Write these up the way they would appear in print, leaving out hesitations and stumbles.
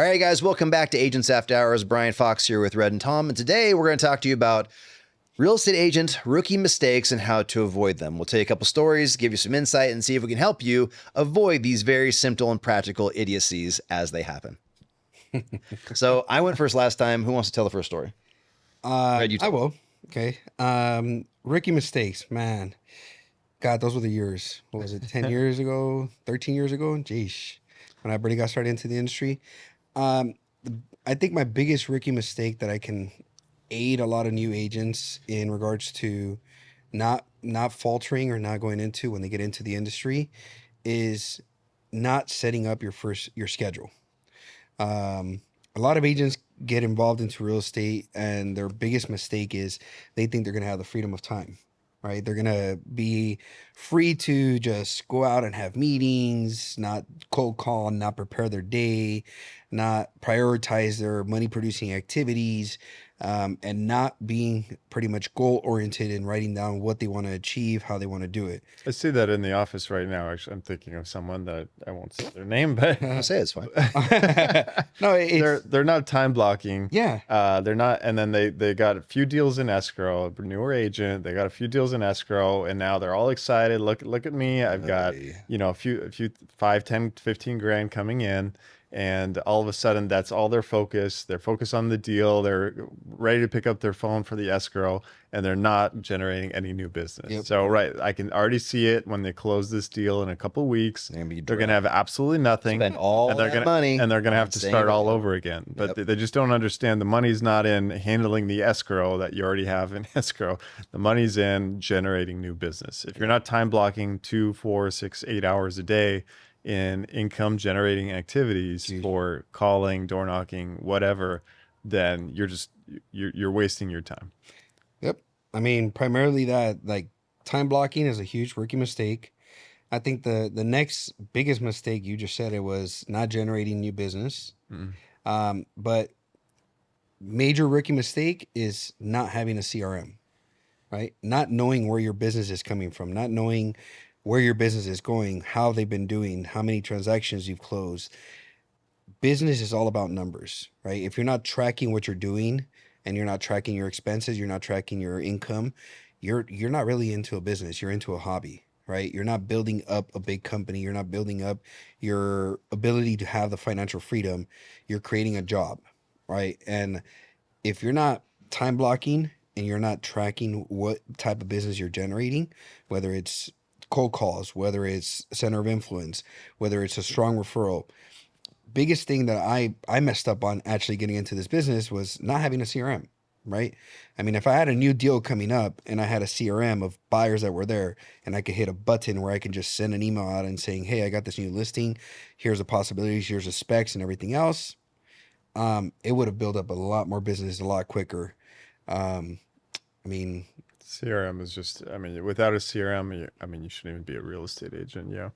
All right, guys, welcome back to Agents After Hours. Brian Fox here with Red and Tom. And today we're going to talk to you about real estate agent rookie mistakes and how to avoid them. We'll tell you a couple stories, give you some insight, and see if we can help you avoid these very simple and practical idiocies as they happen. So I went first last time. Who wants to tell the first story? I will. Okay. Rookie mistakes, man. God, those were the years. What was it? 10 years ago, 13 years ago? Jeez. When I already got started into the industry. I think my biggest rookie mistake that I can aid a lot of new agents in regards to not faltering or not going into when they get into the industry is not setting up your schedule. A lot of agents get involved into real estate and their biggest mistake is they think they're going to have the freedom of time, right? They're going to be free to just go out and have meetings, not cold call, not prepare their day, not prioritize their money producing activities, and not being pretty much goal oriented and writing down what they want to achieve, how they want to do it. I see that in the office right now. Actually, I'm thinking of someone that I won't say their name, but I'll say it's fine. No, they're not time blocking. Yeah. They're not, and then they got a few deals in escrow. A newer agent, they got a few deals in escrow, and now they're all excited. Look at me. I've got a few 5, 10, 15 grand coming in. And all of a sudden, that's all their focus. They're focused on the deal. They're ready to pick up their phone for the escrow, and they're not generating any new business. Yep. So, I can already see it when they close this deal in a couple of weeks. They're going to have absolutely nothing. Spend all that money. And they're going to have to start all over again. But Yep. they just don't understand the money's not in handling the escrow that you already have in escrow. The money's in generating new business. If you're not time blocking 2, 4, 6, 8 hours a day in income generating activities for calling, door knocking, whatever, then you're wasting your time. Yep. I mean, primarily that, like, time blocking is a huge rookie mistake. I think the next biggest mistake, you just said it, was not generating new business. But major rookie mistake is not having a CRM, right? Not knowing where your business is coming from, not knowing where your business is going, how they've been doing, how many transactions you've closed. Business is all about numbers, right? If you're not tracking what you're doing and you're not tracking your expenses, you're not tracking your income, you're not really into a business. You're into a hobby, right? You're not building up a big company. You're not building up your ability to have the financial freedom. You're creating a job, right? And if you're not time blocking and you're not tracking what type of business you're generating, whether it's cold calls, whether it's center of influence, whether it's a strong referral. Biggest thing that I messed up on actually getting into this business was not having a CRM, right? I mean, if I had a new deal coming up and I had a CRM of buyers that were there and I could hit a button where I can just send an email out and saying, hey, I got this new listing, here's the possibilities, here's the specs and everything else, it would have built up a lot more business a lot quicker. I mean, CRM is just, without a CRM, you shouldn't even be a real estate agent. Yeah.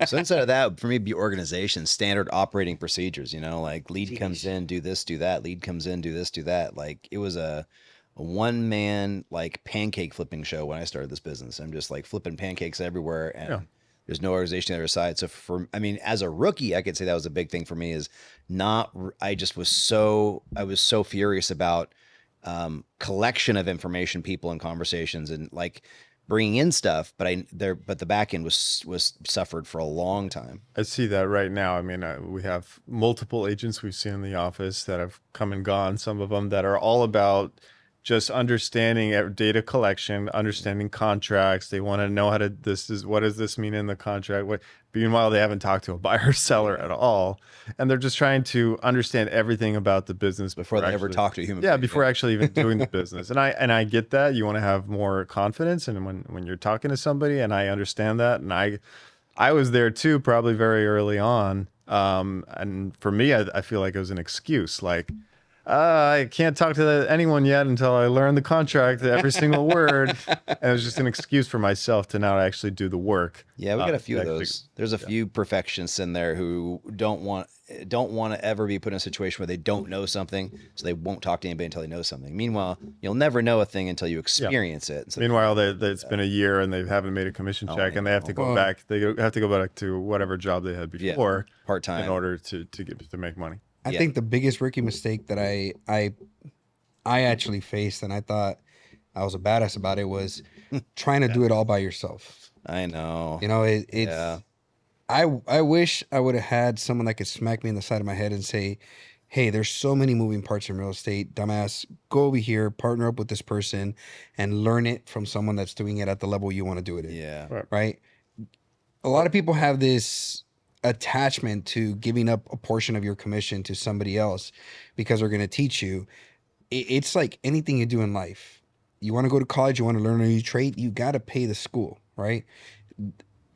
So inside of that, for me, it'd be organization, standard operating procedures, like lead comes in, do this, do that. Lead comes in, do this, do that. Like it was a one-man like pancake flipping show when I started this business. I'm just like flipping pancakes everywhere and there's no organization on the other side. So as a rookie, I could say that was a big thing for me is I was so furious about collection of information, people and conversations and like bringing in stuff, but the back end was suffered for a long time. I see that right now. I mean, we have multiple agents we've seen in the office that have come and gone. Some of them that are all about just understanding data collection, understanding contracts. They want to know what does this mean in the contract? Meanwhile, they haven't talked to a buyer or seller at all. And they're just trying to understand everything about the business before they ever talk to a human. Yeah, before actually even doing the business. And I get that. You want to have more confidence and when you're talking to somebody, and I understand that. And I was there too, probably very early on. And for me, I feel like it was an excuse. Like, I can't talk to anyone yet until I learn the contract, every single word. And it was just an excuse for myself to not actually do the work. Yeah, we got a few of actually- those. There's a few perfectionists in there who don't want to ever be put in a situation where they don't know something, so they won't talk to anybody until they know something. Meanwhile, you'll never know a thing until you experience it. So Meanwhile, it's been a year and they haven't made a commission check, and they have to go back. They have to go back to whatever job they had before, part-time, in order to make money. I think the biggest rookie mistake that I actually faced, and I thought I was a badass about it, was trying to do it all by yourself. I know. You know, it's. I wish I would have had someone that could smack me in the side of my head and say, "Hey, there's so many moving parts in real estate, dumbass. Go over here, partner up with this person, and learn it from someone that's doing it at the level you want to do it at." Yeah. Right. A lot of people have this attachment to giving up a portion of your commission to somebody else because they're going to teach you. It's like anything you do in life. You want to go to college, you want to learn a new trade, you got to pay the school, right?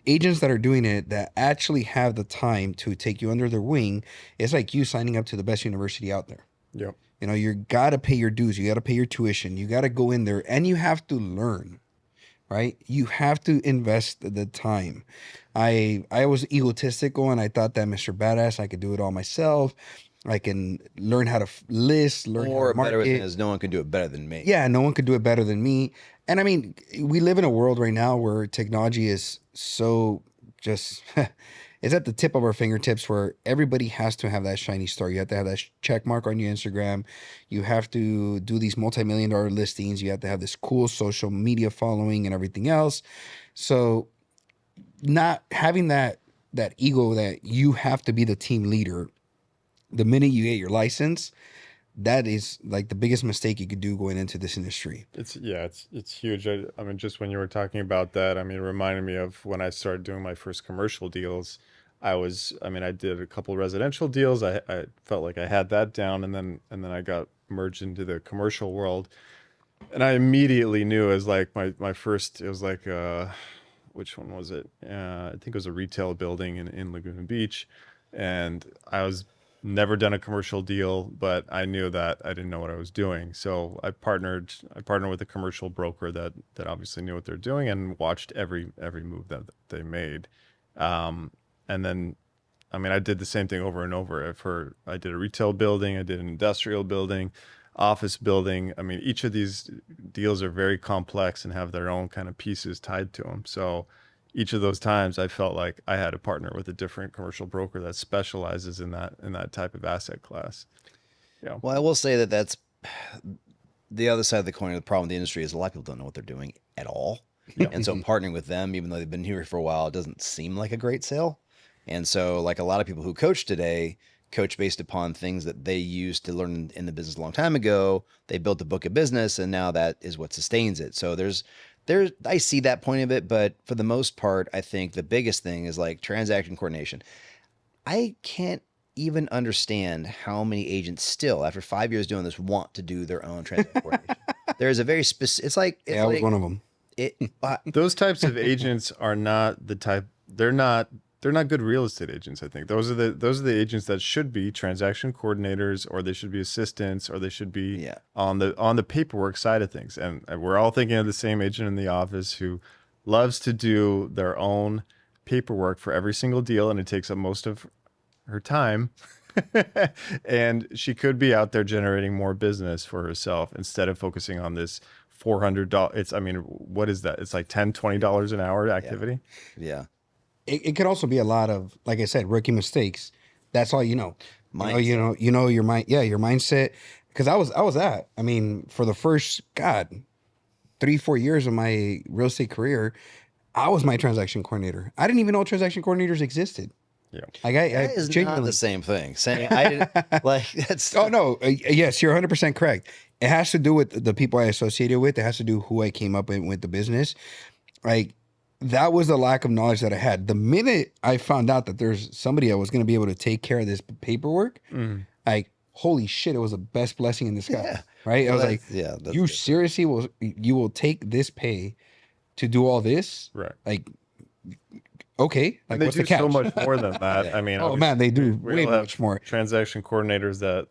Agents that are doing it that actually have the time to take you under their wing, it's like you signing up to the best university out there. Yep. You know, you got to pay your dues, you got to pay your tuition, you got to go in there and you have to learn, right? You have to invest the time. I was egotistical and I thought that Mr. Badass, I could do it all myself. I can learn how to list, learn how to market. Better thing is no one can do it better than me. Yeah, no one could do it better than me. And I mean, we live in a world right now where technology is so just, it's at the tip of our fingertips, where everybody has to have that shiny star. You have to have that check mark on your Instagram. You have to do these multi-million-dollar listings. You have to have this cool social media following and everything else. So not having that ego that you have to be the team leader the minute you get your license, that is like the biggest mistake you could do going into this industry. It's huge. I mean, just when you were talking about that, I mean, it reminded me of when I started doing my first commercial deals. I did a couple residential deals. I felt like I had that down, and then I got merged into the commercial world, and I immediately knew as like my first. It was like which one was it? I think it was a retail building in Laguna Beach, and I was never done a commercial deal, but I knew that I didn't know what I was doing. So I partnered with a commercial broker that obviously knew what they're doing and watched every move that they made. And then, I mean, I did the same thing over and over. I did a retail building, I did an industrial building, office building. I mean, each of these deals are very complex and have their own kind of pieces tied to them. So each of those times I felt like I had to partner with a different commercial broker that specializes in that type of asset class. Yeah. Well, I will say that that's the other side of the coin of the problem with the industry is a lot of people don't know what they're doing at all. Yeah. And so partnering with them, even though they've been here for a while, it doesn't seem like a great sale. And so like a lot of people who coach today coach based upon things that they used to learn in the business a long time ago. They built a book of business and now that is what sustains it. So I see that point of it, but for the most part, I think the biggest thing is like transaction coordination. I can't even understand how many agents still, after 5 years doing this, want to do their own transaction coordination. There's a very specific, it's like, I was one of them. Those types of agents are not the type, they're not good real estate agents. I think those are the agents that should be transaction coordinators, or they should be assistants, or they should be on the paperwork side of things. And we're all thinking of the same agent in the office who loves to do their own paperwork for every single deal, and it takes up most of her time. And she could be out there generating more business for herself instead of focusing on this $400. What is that? It's like $10-$20 an hour activity. Yeah. It could also be a lot of, like I said, rookie mistakes. That's all you know. Mindset. You know your mind. Yeah, your mindset. Because I was at. I mean, for the first 3-4 years of my real estate career, I was my transaction coordinator. I didn't even know transaction coordinators existed. Yeah, that is genuinely not the same thing. Saying I didn't like that's. Oh no, yes, you're 100% correct. It has to do with the people I associated with. It has to do who I came up with the business. Like, that was the lack of knowledge that I had. The minute I found out that there's somebody that was going to be able to take care of this paperwork, like, holy shit, it was the best blessing in disguise. Yeah. Right? I was like, you seriously will take this pay to do all this? Right. Like, okay. Like, and they do so much more than that. I mean, oh man, they do way much more. Transaction coordinators that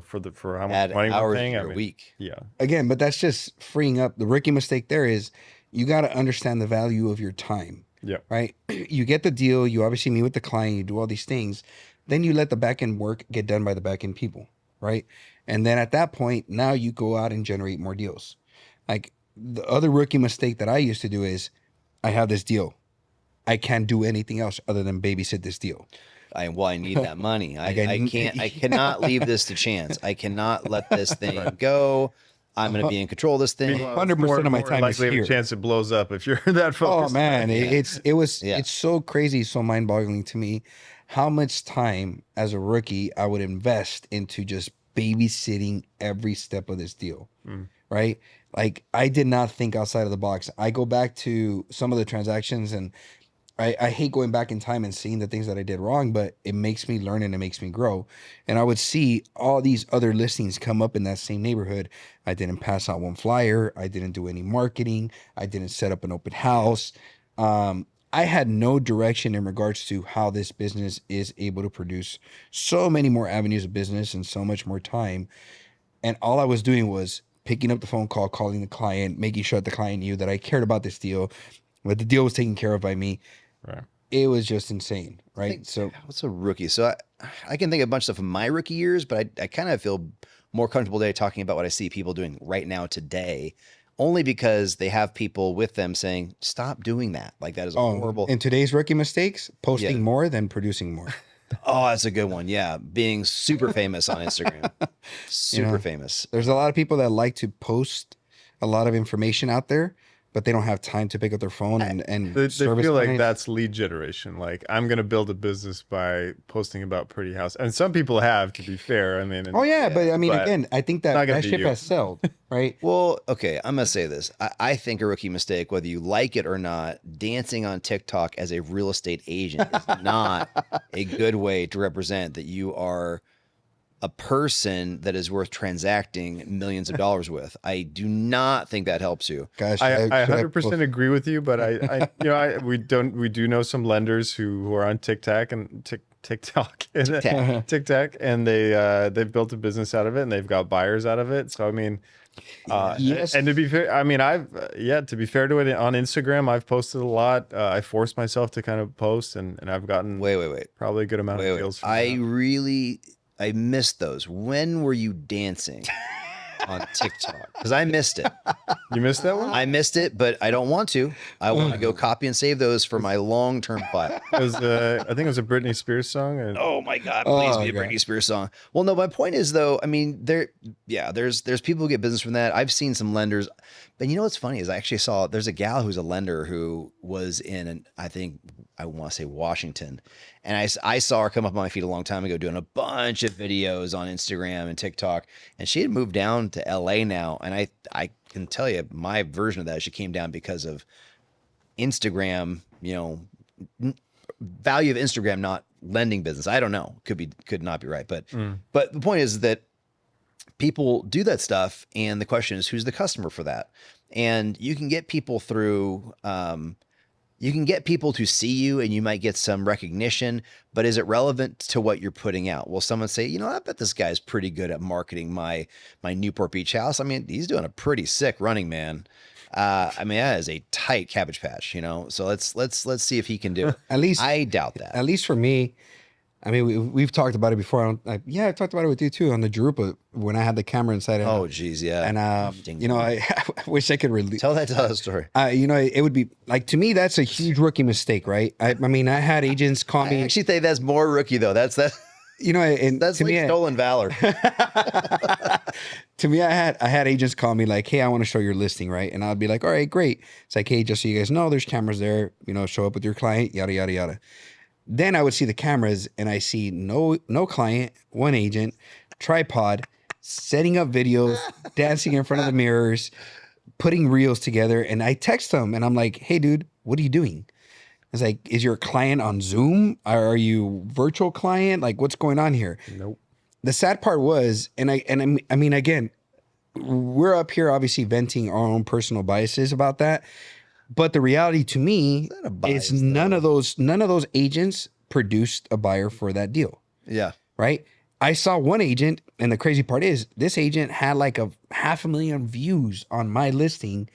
for how much Add money we're hours to paying. your week. Yeah. Again, but that's just freeing up. The rookie mistake there is you got to understand the value of your time. Yeah. Right. You get the deal. You obviously meet with the client. You do all these things. Then you let the back end work get done by the back end people. Right. And then at that point, now you go out and generate more deals. Like the other rookie mistake that I used to do is I have this deal. I can't do anything else other than babysit this deal. I need that money. I Like, I cannot leave this to chance. I cannot let this thing go. I'm going to be in control of this thing. Meanwhile, 100% of my time is likely here. a chance it blows up if you're that Oh focused. man, Yeah. it's so crazy, so mind-boggling to me how much time as a rookie I would invest into just babysitting every step of this deal. Right? Like I did not think outside of the box. I go back to some of the transactions and I hate going back in time and seeing the things that I did wrong, but it makes me learn and it makes me grow. And I would see all these other listings come up in that same neighborhood. I didn't pass out one flyer. I didn't do any marketing. I didn't set up an open house. I had no direction in regards to how this business is able to produce so many more avenues of business and so much more time. And all I was doing was picking up the phone call, calling the client, making sure that the client knew that I cared about this deal, that the deal was taken care of by me. Right. It was just insane, right? So What's a rookie? So I can think of a bunch of stuff from my rookie years, but I kind of feel more comfortable today talking about what I see people doing right now today, only because they have people with them saying, stop doing that. Like that is horrible. in today's rookie mistakes, posting Yeah. more than producing more. Oh, that's a good one. Yeah. Being super famous on Instagram. Super famous. There's a lot of people that like to post a lot of information out there, but they don't have time to pick up their phone and They service feel like clients. that's lead generation. Like I'm going to build a business by posting about pretty house. And some people have, to be fair. I mean, Oh yeah, but I mean, but again, I think not that gonna that be ship you. has sailed, right? Well, okay, I'm gonna say this. I think a rookie mistake, whether you like it or not, dancing on TikTok as a real estate agent is not a good way to represent that you are a person that is worth transacting millions of dollars with. I do not think that helps you. Gosh, I should 100% agree with you, but we do know some lenders who are on TikTok and TikTok and they've built a business out of it and they've got buyers out of it. So I mean, Yes. and to be fair, I mean to be fair to it on Instagram, I've posted a lot. I forced myself to kind of post and I've gotten Wait. probably a good amount of deals. From I missed those. When were you dancing on TikTok? Because I missed it. You missed that one? I missed it, but I don't want to. I want to go copy and save those for my long-term file. It was I think it was a Britney Spears song. And Oh my God, please be a God. Britney Spears song. Well, no, my point is though, I mean, there's people who get business from that. I've seen some lenders, but you know what's funny is I actually saw there's a gal who's a lender who was in I want to say Washington. And I saw her come up on my feed a long time ago doing a bunch of videos on Instagram and TikTok. And she had moved down to LA now. And I can tell you my version of that, she came down because of Instagram, value of Instagram, not lending business. I don't know. Could not be right. But the point is that people do that stuff. And the question is, who's the customer for that? And you can get people through, you can get people to see you and you might get some recognition, but is it relevant to what you're putting out? Will someone say, I bet this guy's pretty good at marketing my Newport Beach house. I mean, he's doing a pretty sick Running Man. I mean, that is a tight Cabbage Patch, so let's see if he can do it. At least I doubt that. At least for me, I mean, we've talked about it before. I talked about it with you too on the Jerupa when I had the camera inside. Oh, geez, yeah. And I wish I could really Tell that story. it would be like, to me, that's a huge rookie mistake, right? I mean, I had agents call I me, actually think that's more rookie though. That's and that's to like me, stolen valor. to me, I had agents call me like, hey, I want to show your listing, right? And I'd be like, all right, great. It's like, hey, just so you guys know, there's cameras there, show up with your client, yada, yada, yada. Then I would see the cameras and I see no client, one agent, tripod, setting up videos, dancing in front of the mirrors, putting reels together. And I text them and I'm like, hey, dude, what are you doing? It's like, is your client on Zoom? Are you virtual client? Like, what's going on here? Nope. The sad part was, I mean, again, we're up here obviously venting our own personal biases about that. But the reality to me Not a bias, is none of those agents produced a buyer for that deal, Yeah. right? I saw one agent, and the crazy part is this agent had like a 500,000 views on my listing.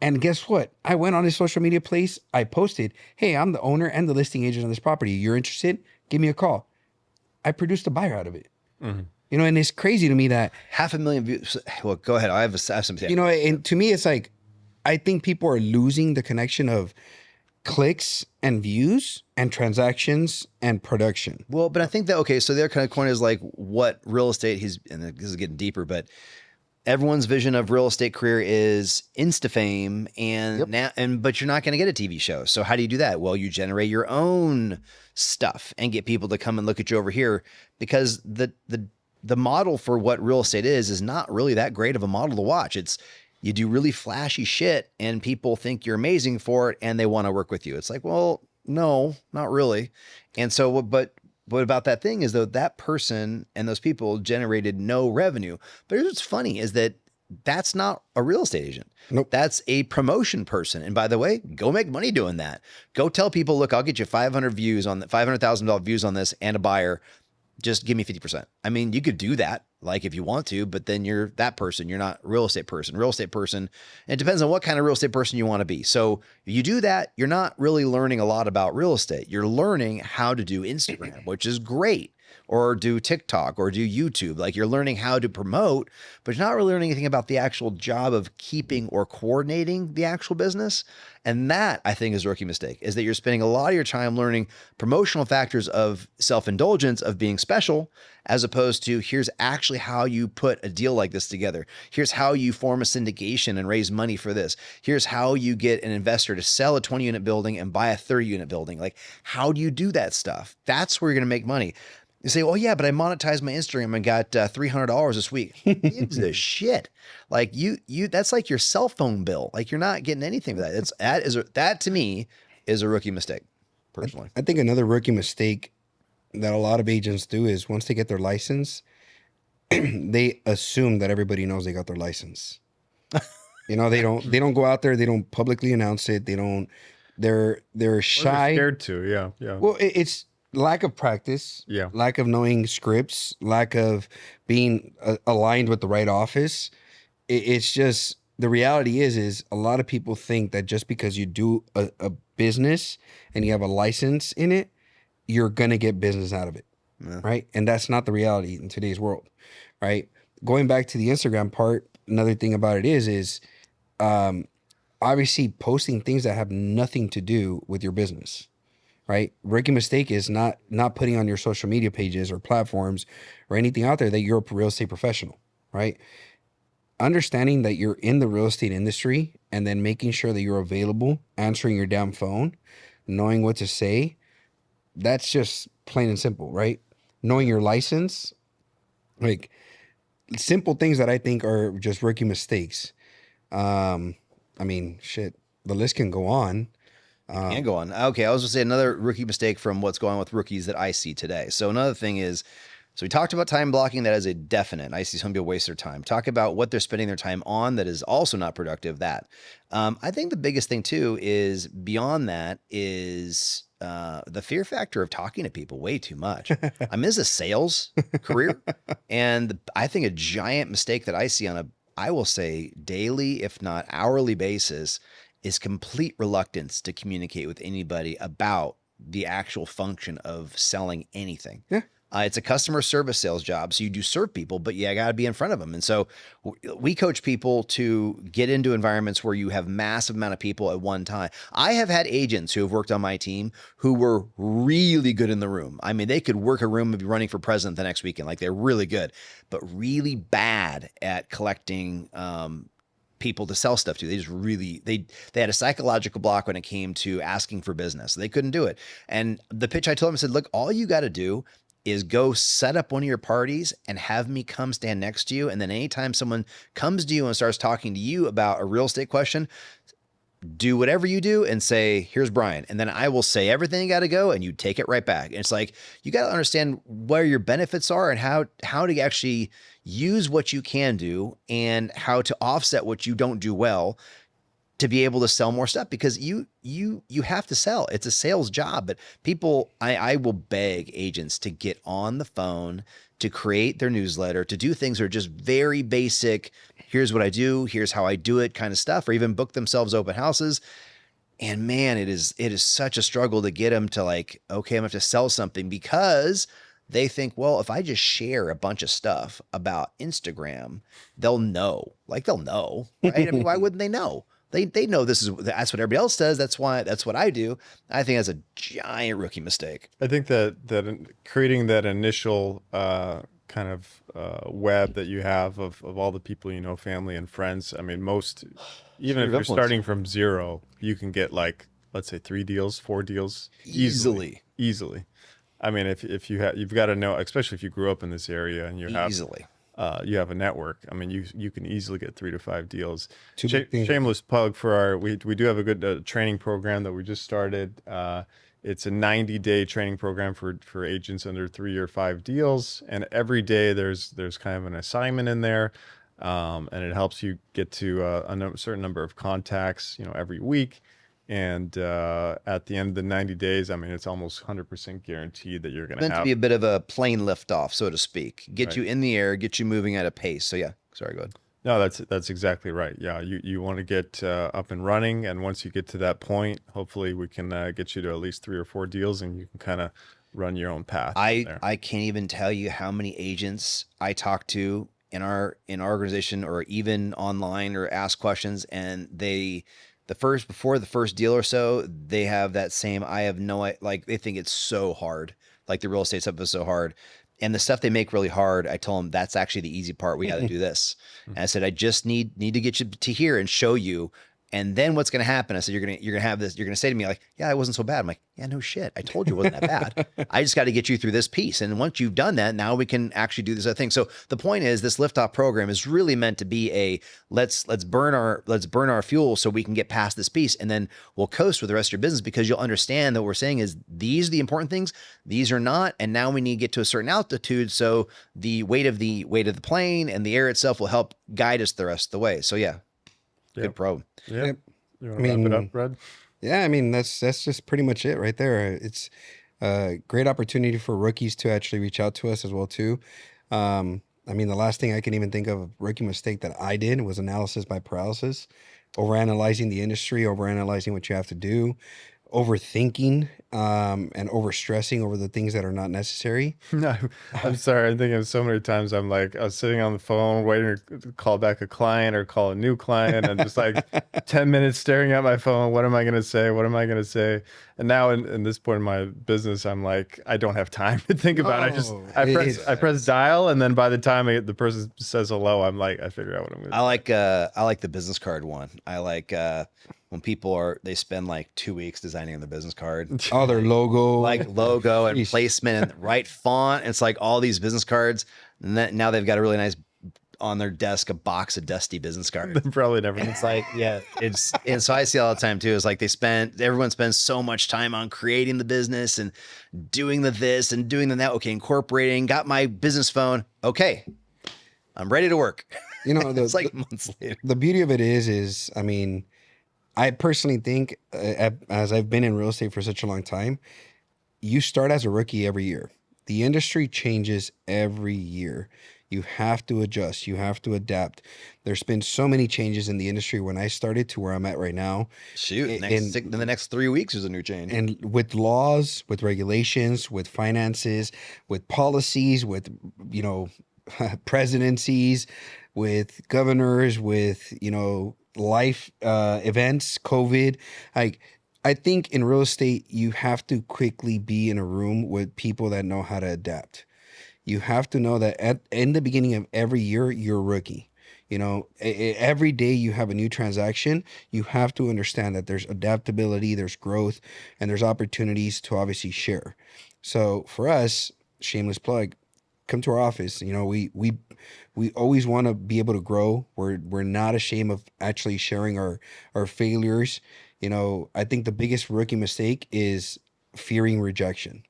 And guess what? I went on his social media place. I posted, hey, I'm the owner and the listing agent on this property. You're interested? Give me a call. I produced a buyer out of it. You know, and it's crazy to me that 500,000 views. Well, go ahead. I have something. you know, and to me, it's like, I think people are losing the connection of clicks and views and transactions and production. Well, but I think that, okay, so the other kind of coin is like what real estate and this is getting deeper, but everyone's vision of real estate career is insta fame but you're not going to get a TV show. So how do you do that? Well, you generate your own stuff and get people to come and look at you over here, because the model for what real estate is not really that great of a model to watch. It's, you do really flashy shit and people think you're amazing for it and they want to work with you. It's like, well, no, not really. And so, but what about that thing is, though, that person and those people generated no revenue. But here's what's funny is that that's not a real estate agent. Nope. That's a promotion person. And by the way, go make money doing that. Go tell people, look, I'll get you 500 views on $500,000 views on this and a buyer. Just give me 50%. I mean, you could do that, like, if you want to, but then you're that person. You're not real estate person. Real estate person, and it depends on what kind of real estate person you want to be. So if you do that, you're not really learning a lot about real estate. You're learning how to do Instagram, which is great, or do TikTok, or do YouTube. Like, you're learning how to promote, but you're not really learning anything about the actual job of keeping or coordinating the actual business. And that, I think, is a rookie mistake, is that you're spending a lot of your time learning promotional factors of self-indulgence, of being special, as opposed to here's actually how you put a deal like this together. Here's how you form a syndication and raise money for this. Here's how you get an investor to sell a 20-unit building and buy a 30-unit building. Like, how do you do that stuff? That's where you're going to make money. You say, oh yeah, but I monetized my Instagram and got $300 this week. It's the shit. Like you, that's like your cell phone bill. Like, you're not getting anything for that. That to me is a rookie mistake, personally. I think another rookie mistake that a lot of agents do is once they get their license, they assume that everybody knows they got their license. You know, they don't go out there. They don't publicly announce it. They're shy. They're scared to, yeah. Well, it's lack of practice, lack of knowing scripts, lack of being aligned with the right office. It's just, the reality is a lot of people think that just because you do a business and you have a license in it, you're going to get business out of it. Yeah. Right. And that's not the reality in today's world. Right. Going back to the Instagram part, another thing about it is obviously posting things that have nothing to do with your business. Right. Rookie mistake is not putting on your social media pages or platforms or anything out there that you're a real estate professional. Right. Understanding that you're in the real estate industry and then making sure that you're available, answering your damn phone, knowing what to say. That's just plain and simple, right? Knowing your license, like simple things that I think are just rookie mistakes. I mean, shit, the list can go on. Can go on. Okay, I was going to say another rookie mistake from what's going on with rookies that I see today. So another thing is, so we talked about time blocking. That is a definite. I see some people waste their time. Talk about what they're spending their time on that is also not productive. That I think the biggest thing too is beyond that is the fear factor of talking to people way too much. I mean, this is a sales career, and I think a giant mistake that I see on I will say daily, if not hourly basis, is complete reluctance to communicate with anybody about the actual function of selling anything. Yeah. It's a customer service sales job. So you do serve people, but you got to be in front of them. And so we coach people to get into environments where you have massive amount of people at one time. I have had agents who have worked on my team who were really good in the room. I mean, they could work a room and be running for president the next weekend. Like, they're really good, but really bad at collecting, people to sell stuff to. They just really, they had a psychological block when it came to asking for business. They couldn't do it. And the pitch I told them, I said, look, all you got to do is go set up one of your parties and have me come stand next to you. And then anytime someone comes to you and starts talking to you about a real estate question, do whatever you do and say, here's Brian. And then I will say everything you got to go and you take it right back. And it's like, you got to understand where your benefits are and how to actually use what you can do and how to offset what you don't do well. to be able to sell more stuff, because you have to sell. It's a sales job. But people, I will beg agents to get on the phone, to create their newsletter, to do things that are just very basic. Here's what I do, here's how I do it kind of stuff, or even book themselves open houses. And man, it is such a struggle to get them to like, okay, I'm gonna have to sell something, because they think, well, if I just share a bunch of stuff about Instagram, they'll know. Like they'll know, right? I mean, why wouldn't they know? They know that's what everybody else does. That's what I do. I think that's a giant rookie mistake. I think that creating that initial kind of web that you have of all the people you know, family and friends. I mean, even if you're starting from zero, you can get like, let's say 3 deals, 4 deals easily. I mean, if you've got to know, especially if you grew up in this area and you have a network. I mean, you can easily get 3 to 5 deals. Shameless plug for we do have a good training program that we just started. It's a 90-day training program for agents under 3 or 5 deals, and every day there's kind of an assignment in there, and it helps you get to a certain number of contacts, every week. And at the end of the 90 days, I mean, it's almost 100% guaranteed that you're going to meant to be a bit of a plane liftoff, so to speak. Get you in the air, get you moving at a pace. So yeah, sorry, go ahead. No, that's exactly right. Yeah, you want to get up and running, and once you get to that point, hopefully we can get you to at least 3 or 4 deals, and you can kind of run your own path. I can't even tell you how many agents I talk to in our organization, or even online, or ask questions, and before the first deal or so, they have that same, I have no, like, they think it's so hard. Like the real estate stuff is so hard. And the stuff they make really hard, I told them that's actually the easy part. We got to do this. And I said, I just need to get you to here and show you. And then what's going to happen? I said, you're going to have this, you're going to say to me like, yeah, it wasn't so bad. I'm like, yeah, no shit. I told you it wasn't that bad. I just got to get you through this piece. And once you've done that, now we can actually do this other thing. So the point is, this liftoff program is really meant to be a, let's burn our fuel so we can get past this piece. And then we'll coast with the rest of your business, because you'll understand that what we're saying is these are the important things. These are not. And now we need to get to a certain altitude. So the weight of the plane and the air itself will help guide us the rest of the way. So yeah. Good probe. Yeah. Yep. You want to wrap it up, Brad? Yeah, I mean, that's just pretty much it right there. It's a great opportunity for rookies to actually reach out to us as well too. I mean, the last thing I can even think of a rookie mistake that I did was analysis by paralysis, overanalyzing the industry, overanalyzing what you have to do, overthinking, and overstressing over the things that are not necessary. No, I'm sorry. I'm thinking of so many times I was sitting on the phone waiting to call back a client or call a new client, and just like 10 minutes staring at my phone. What am I going to say? What am I going to say? And now in this point in my business, I'm like, I don't have time to think about it. I press dial, and then by the time the person says hello, I'm like, I figure out what I'm going to say. I like the business card one. I like when people they spend like 2 weeks designing their business card. Oh, their logo. Like logo and placement and the right font. It's like all these business cards. And now they've got a really nice, on their desk, a box of dusty business cards. Probably never. And it's like, yeah, and so I see all the time too, is like everyone spends so much time on creating the business and doing the this and doing the that. Okay, incorporating, got my business phone. Okay, I'm ready to work. It's like months later. The beauty of it is, I mean, I personally think, as I've been in real estate for such a long time, you start as a rookie every year. The industry changes every year. You have to adjust. You have to adapt. There's been so many changes in the industry when I started to where I'm at right now. Shoot, in the next 3 weeks, there's a new change. And with laws, with regulations, with finances, with policies, with, presidencies, with governors, with, life events, COVID. I think in real estate, you have to quickly be in a room with people that know how to adapt. You have to know that in the beginning of every year, you're a rookie. Every day you have a new transaction. You have to understand that there's adaptability, there's growth, and there's opportunities to obviously share. So for us, shameless plug, come to our office. We always want to be able to grow. We're not ashamed of actually sharing our failures. I think the biggest rookie mistake is fearing rejection.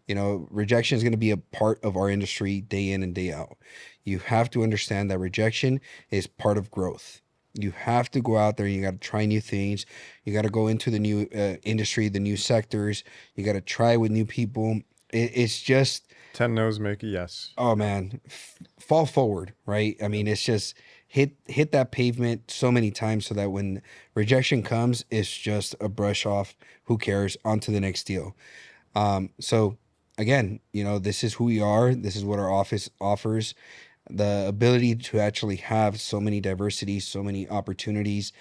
Rejection is going to be a part of our industry day in and day out. You have to understand that rejection is part of growth. You have to go out there. You got to try new things. You got to go into the new industry, the new sectors. You got to try with new people. It's just, 10 no's make a yes. oh man, fall forward, right? I mean, it's just hit that pavement so many times so that when rejection comes, it's just a brush off. Who cares? On to the next deal. So again, this is who we are. This is what our office offers. The ability to actually have so many diversities, so many opportunities,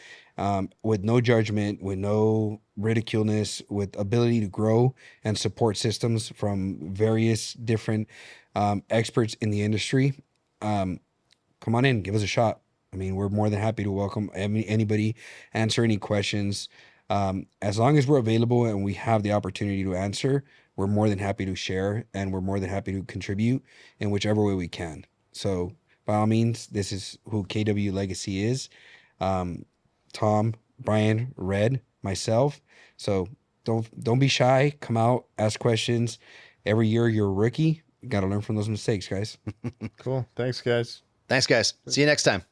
with no judgment, with no ridiculeness, with ability to grow and support systems from various different experts in the industry. Come on in, give us a shot. I mean, we're more than happy to welcome anybody, answer any questions. As long as we're available and we have the opportunity to answer, we're more than happy to share, and we're more than happy to contribute in whichever way we can. So by all means, this is who KW Legacy is. Tom, Brian, Red, myself. So don't be shy. Come out, ask questions. Every year you're a rookie. You got to learn from those mistakes, guys. Cool. Thanks, guys. Thanks, guys. See you next time.